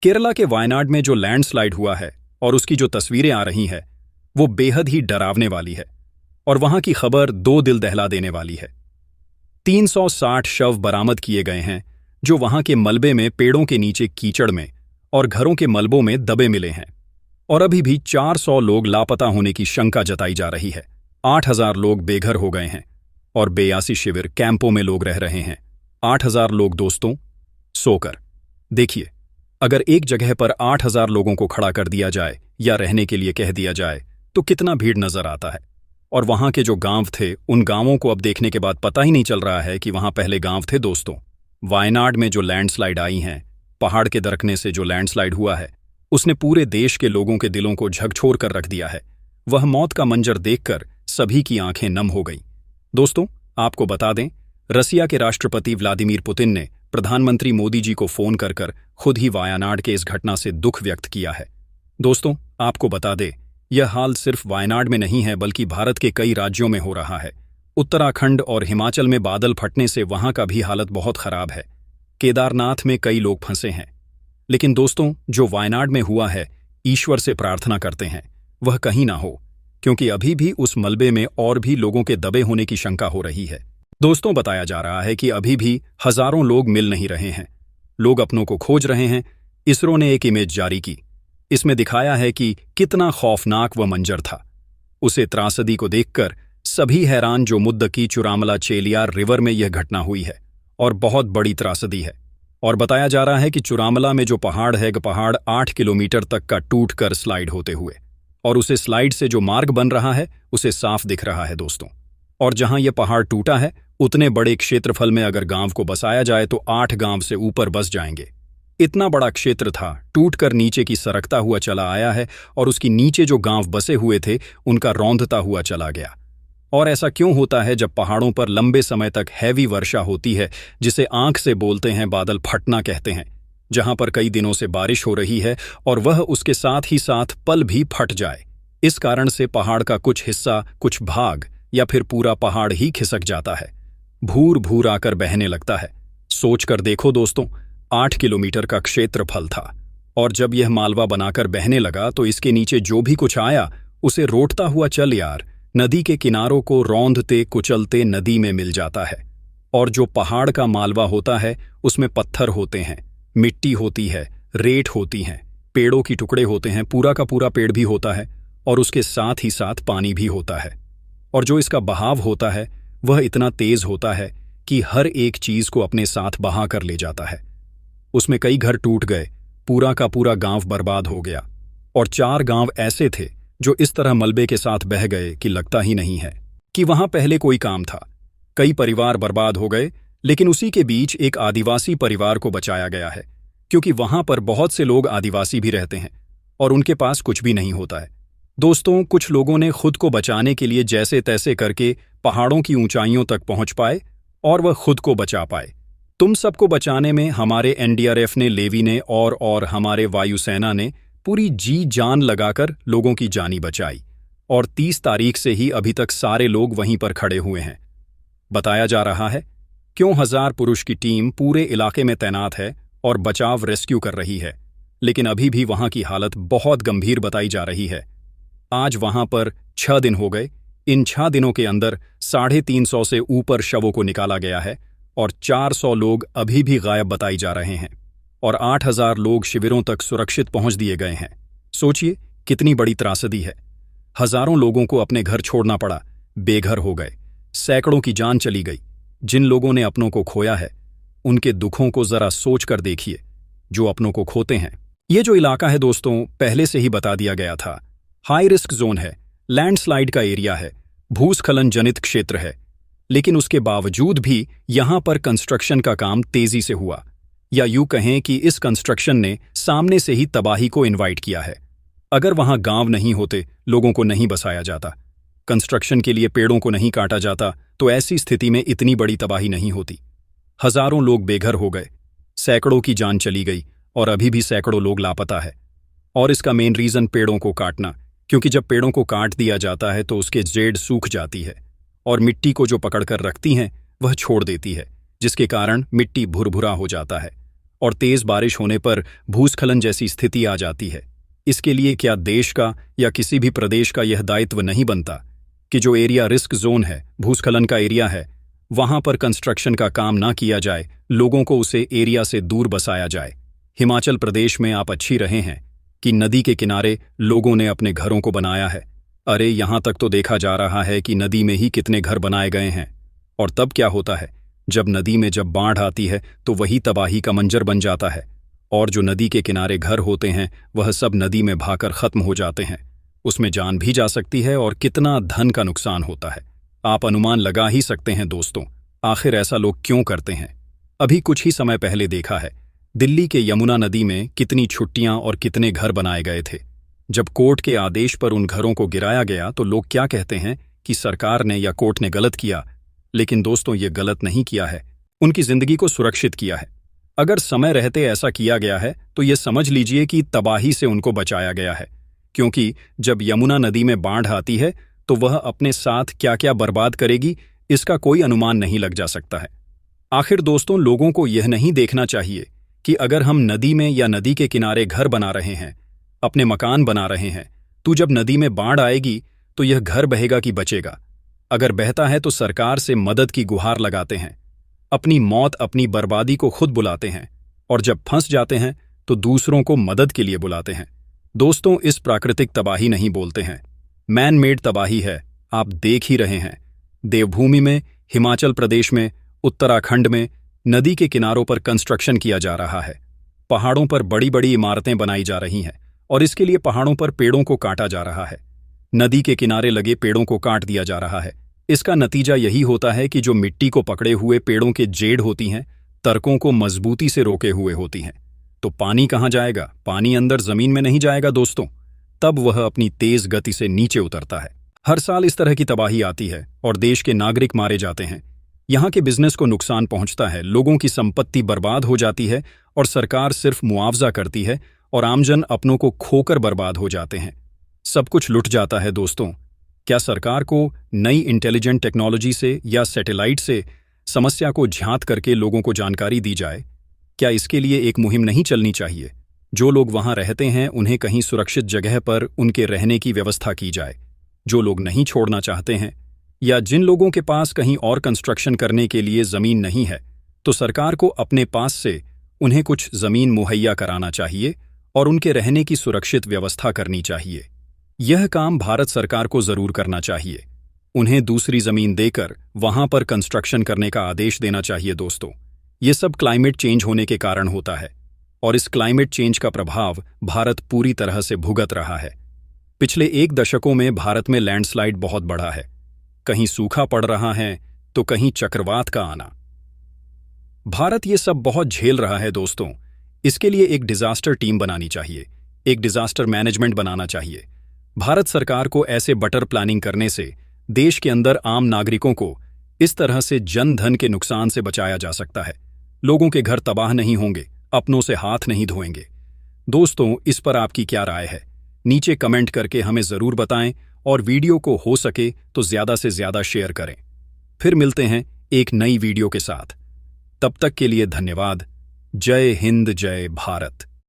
केरला के वायनाड में जो लैंडस्लाइड हुआ है और उसकी जो तस्वीरें आ रही हैं वो बेहद ही डरावने वाली है और वहां की खबर दो दिल दहला देने वाली है। 360 शव बरामद किए गए हैं जो वहां के मलबे में, पेड़ों के नीचे कीचड़ में और घरों के मलबों में दबे मिले हैं। और अभी भी 400 लोग लापता होने की शंका जताई जा रही है। 8000 लोग बेघर हो गए हैं और बेयासी शिविर, कैंपों में लोग रह रहे हैं। 8000 लोग दोस्तों सोकर देखिए, अगर एक जगह पर 8000 लोगों को खड़ा कर दिया जाए या रहने के लिए कह दिया जाए तो कितना भीड़ नजर आता है। और वहां के जो गांव थे, उन गांवों को अब देखने के बाद पता ही नहीं चल रहा है कि वहां पहले गांव थे। दोस्तों, वायनाड में जो लैंडस्लाइड आई हैं, पहाड़ के दरकने से जो लैंडस्लाइड हुआ है, उसने पूरे देश के लोगों के दिलों को झकझोर कर रख दिया है। वह मौत का मंजर देखकर सभी की आंखें नम हो गईं। दोस्तों, आपको बता दें, रसिया के राष्ट्रपति व्लादिमीर पुतिन ने प्रधानमंत्री मोदी जी को फोन कर खुद ही वायनाड के इस घटना से दुख व्यक्त किया है। दोस्तों, आपको बता दें, यह हाल सिर्फ वायनाड में नहीं है बल्कि भारत के कई राज्यों में हो रहा है। उत्तराखंड और हिमाचल में बादल फटने से वहां का भी हालत बहुत खराब है। केदारनाथ में कई लोग फंसे हैं। लेकिन दोस्तों, जो वायनाड में हुआ है, ईश्वर से प्रार्थना करते हैं वह कहीं ना हो, क्योंकि अभी भी उस मलबे में और भी लोगों के दबे होने की शंका हो रही है। दोस्तों, बताया जा रहा है कि अभी भी हजारों लोग मिल नहीं रहे हैं। लोग अपनों को खोज रहे हैं। इसरो ने एक इमेज जारी की। इसमें दिखाया है कि कितना खौफनाक वह मंजर था। उसे त्रासदी को देखकर सभी हैरान जो मुद्दकी चुरामला चेलियार रिवर में यह घटना हुई है और बहुत बड़ी त्रासदी है। और बताया जा रहा है कि चुरामला में जो पहाड़ है, पहाड़ 8 किलोमीटर तक का टूट कर स्लाइड होते हुए, और उसे स्लाइड से जो मार्ग बन रहा है उसे साफ दिख रहा है। दोस्तों, और जहां यह पहाड़ टूटा है उतने बड़े क्षेत्रफल में अगर गांव को बसाया जाए तो 8 गांव से ऊपर बस जाएंगे। इतना बड़ा क्षेत्र था, टूटकर नीचे की सरकता हुआ चला आया है और उसकी नीचे जो गांव बसे हुए थे उनका रौंदता हुआ चला गया। और ऐसा क्यों होता है जब पहाड़ों पर लंबे समय तक हैवी वर्षा होती है, जिसे आंख से बोलते हैं, बादल फटना कहते हैं, जहां पर कई दिनों से बारिश हो रही है और वह उसके साथ ही साथ पल भी फट जाए। इस कारण से पहाड़ का कुछ हिस्सा, कुछ भाग या फिर पूरा पहाड़ ही खिसक जाता है, भूर भूर आकर बहने लगता है। सोच कर देखो दोस्तों, 8 किलोमीटर का क्षेत्रफल था और जब यह मालवा बनाकर बहने लगा तो इसके नीचे जो भी कुछ आया उसे रोटता हुआ चल यार नदी के किनारों को रौंदते कुचलते नदी में मिल जाता है। और जो पहाड़ का मालवा होता है उसमें पत्थर होते हैं, मिट्टी होती है, रेत होती हैं, पेड़ों की टुकड़े होते हैं, पूरा का पूरा पेड़ भी होता है और उसके साथ ही साथ पानी भी होता है। और जो इसका बहाव होता है वह इतना तेज होता है कि हर एक चीज को अपने साथ बहा कर ले जाता है। उसमें कई घर टूट गए, पूरा का पूरा गांव बर्बाद हो गया और 4 गांव ऐसे थे जो इस तरह मलबे के साथ बह गए कि लगता ही नहीं है कि वहां पहले कोई काम था। कई परिवार बर्बाद हो गए, लेकिन उसी के बीच एक आदिवासी परिवार को बचाया गया है, क्योंकि वहां पर बहुत से लोग आदिवासी भी रहते हैं और उनके पास कुछ भी नहीं होता है। दोस्तों, कुछ लोगों ने खुद को बचाने के लिए जैसे तैसे करके पहाड़ों की ऊंचाइयों तक पहुंच पाए और वह खुद को बचा पाए। तुम सबको बचाने में हमारे एनडीआरएफ ने, नेवी ने और हमारे वायुसेना ने पूरी जी जान लगाकर लोगों की जानी बचाई और 30 तारीख से ही अभी तक सारे लोग वहीं पर खड़े हुए हैं। बताया जा रहा है क्यों 1000 पुरुष की टीम पूरे इलाके में तैनात है और बचाव रेस्क्यू कर रही है, लेकिन अभी भी वहां की हालत बहुत गंभीर बताई जा रही है। आज वहां पर 6 दिन हो गए। इन 6 दिनों के अंदर 350 से ऊपर शवों को निकाला गया है और 400 लोग अभी भी गायब बताई जा रहे हैं और 8000 लोग शिविरों तक सुरक्षित पहुंच दिए गए हैं। सोचिए कितनी बड़ी त्रासदी है। हजारों लोगों को अपने घर छोड़ना पड़ा, बेघर हो गए, सैकड़ों की जान चली गई। जिन लोगों ने अपनों को खोया है उनके दुखों को जरा सोच कर देखिए, जो अपनों को खोते हैं। ये जो इलाका है दोस्तों, पहले से ही बता दिया गया था, हाई रिस्क जोन है, लैंडस्लाइड का एरिया है, भूस्खलन जनित क्षेत्र है। लेकिन उसके बावजूद भी यहां पर कंस्ट्रक्शन का काम तेजी से हुआ, या यूं कहें कि इस कंस्ट्रक्शन ने सामने से ही तबाही को इनवाइट किया है। अगर वहां गांव नहीं होते, लोगों को नहीं बसाया जाता, कंस्ट्रक्शन के लिए पेड़ों को नहीं काटा जाता, तो ऐसी स्थिति में इतनी बड़ी तबाही नहीं होती। हजारों लोग बेघर हो गए, सैकड़ों की जान चली गई और अभी भी सैकड़ों लोग लापता है। और इसका मेन रीजन पेड़ों को काटना, क्योंकि जब पेड़ों को काट दिया जाता है तो उसके जड़ सूख जाती है और मिट्टी को जो पकड़कर रखती हैं वह छोड़ देती है, जिसके कारण मिट्टी भुरभुरा हो जाता है और तेज बारिश होने पर भूस्खलन जैसी स्थिति आ जाती है। इसके लिए क्या देश का या किसी भी प्रदेश का यह दायित्व नहीं बनता कि जो एरिया रिस्क जोन है, भूस्खलन का एरिया है, वहां पर कंस्ट्रक्शन का काम ना किया जाए, लोगों को उसे एरिया से दूर बसाया जाए। हिमाचल प्रदेश में आप अच्छी रहे हैं कि नदी के किनारे लोगों ने अपने घरों को बनाया है। अरे यहां तक तो देखा जा रहा है कि नदी में ही कितने घर बनाए गए हैं। और तब क्या होता है, जब नदी में जब बाढ़ आती है तो वही तबाही का मंजर बन जाता है, और जो नदी के किनारे घर होते हैं वह सब नदी में भाकर खत्म हो जाते हैं। उसमें जान भी जा सकती है और कितना धन का नुकसान होता है, आप अनुमान लगा ही सकते हैं दोस्तों। आखिर ऐसा लोग क्यों करते हैं? अभी कुछ ही समय पहले देखा है, दिल्ली के यमुना नदी में कितनी छुट्टियां और कितने घर बनाए गए थे। जब कोर्ट के आदेश पर उन घरों को गिराया गया तो लोग क्या कहते हैं कि सरकार ने या कोर्ट ने गलत किया। लेकिन दोस्तों, ये गलत नहीं किया है, उनकी जिंदगी को सुरक्षित किया है। अगर समय रहते ऐसा किया गया है तो ये समझ लीजिए कि तबाही से उनको बचाया गया है, क्योंकि जब यमुना नदी में बाढ़ आती है तो वह अपने साथ क्या क्या बर्बाद करेगी, इसका कोई अनुमान नहीं लग जा सकता है। आखिर दोस्तों, लोगों को यह नहीं देखना चाहिए कि अगर हम नदी में या नदी के किनारे घर बना रहे हैं, अपने मकान बना रहे हैं, तो जब नदी में बाढ़ आएगी तो यह घर बहेगा कि बचेगा। अगर बहता है तो सरकार से मदद की गुहार लगाते हैं, अपनी मौत अपनी बर्बादी को खुद बुलाते हैं, और जब फंस जाते हैं तो दूसरों को मदद के लिए बुलाते हैं। दोस्तों, इस प्राकृतिक तबाही नहीं बोलते हैं, मैन मेड तबाही है। आप देख ही रहे हैं, देवभूमि में, हिमाचल प्रदेश में, उत्तराखंड में नदी के किनारों पर कंस्ट्रक्शन किया जा रहा है। पहाड़ों पर बड़ी बड़ी इमारतें बनाई जा रही हैं और इसके लिए पहाड़ों पर पेड़ों को काटा जा रहा है। नदी के किनारे लगे पेड़ों को काट दिया जा रहा है। इसका नतीजा यही होता है कि जो मिट्टी को पकड़े हुए पेड़ों के जेड़ होती हैं, तर्कों को मजबूती से रोके हुए होती हैं। तो पानी कहाँ जाएगा? पानी अंदर जमीन में नहीं जाएगा दोस्तों, तब वह अपनी तेज गति से नीचे उतरता है। हर साल इस तरह की तबाही आती है और देश के नागरिक मारे जाते हैं। यहाँ के बिजनेस को नुकसान पहुंचता है, लोगों की संपत्ति बर्बाद हो जाती है और सरकार सिर्फ मुआवजा करती है और आमजन अपनों को खोकर बर्बाद हो जाते हैं। सब कुछ लुट जाता है दोस्तों। क्या सरकार को नई इंटेलिजेंट टेक्नोलॉजी से या सैटेलाइट से समस्या को झांत करके लोगों को जानकारी दी जाए? क्या इसके लिए एक मुहिम नहीं चलनी चाहिए? जो लोग वहां रहते हैं उन्हें कहीं सुरक्षित जगह पर उनके रहने की व्यवस्था की जाए। जो लोग नहीं छोड़ना चाहते हैं या जिन लोगों के पास कहीं और कंस्ट्रक्शन करने के लिए जमीन नहीं है, तो सरकार को अपने पास से उन्हें कुछ जमीन मुहैया कराना चाहिए और उनके रहने की सुरक्षित व्यवस्था करनी चाहिए। यह काम भारत सरकार को जरूर करना चाहिए। उन्हें दूसरी जमीन देकर वहां पर कंस्ट्रक्शन करने का आदेश देना चाहिए। दोस्तों, ये सब क्लाइमेट चेंज होने के कारण होता है और इस क्लाइमेट चेंज का प्रभाव भारत पूरी तरह से भुगत रहा है। पिछले 1 दशकों में भारत में लैंडस्लाइड बहुत बढ़ा है। कहीं सूखा पड़ रहा है तो कहीं चक्रवात का आना। भारत ये सब बहुत झेल रहा है दोस्तों। इसके लिए एक डिजास्टर टीम बनानी चाहिए, एक डिजास्टर मैनेजमेंट बनाना चाहिए। भारत सरकार को ऐसे बटर प्लानिंग करने से देश के अंदर आम नागरिकों को इस तरह से जन धन के नुकसान से बचाया जा सकता है। लोगों के घर तबाह नहीं होंगे, अपनों से हाथ नहीं धोएंगे। दोस्तों, इस पर आपकी क्या राय है? नीचे कमेंट करके हमें जरूर बताएं और वीडियो को हो सके तो ज्यादा से ज्यादा शेयर करें। फिर मिलते हैं एक नई वीडियो के साथ। तब तक के लिए धन्यवाद। जय हिंद, जय भारत।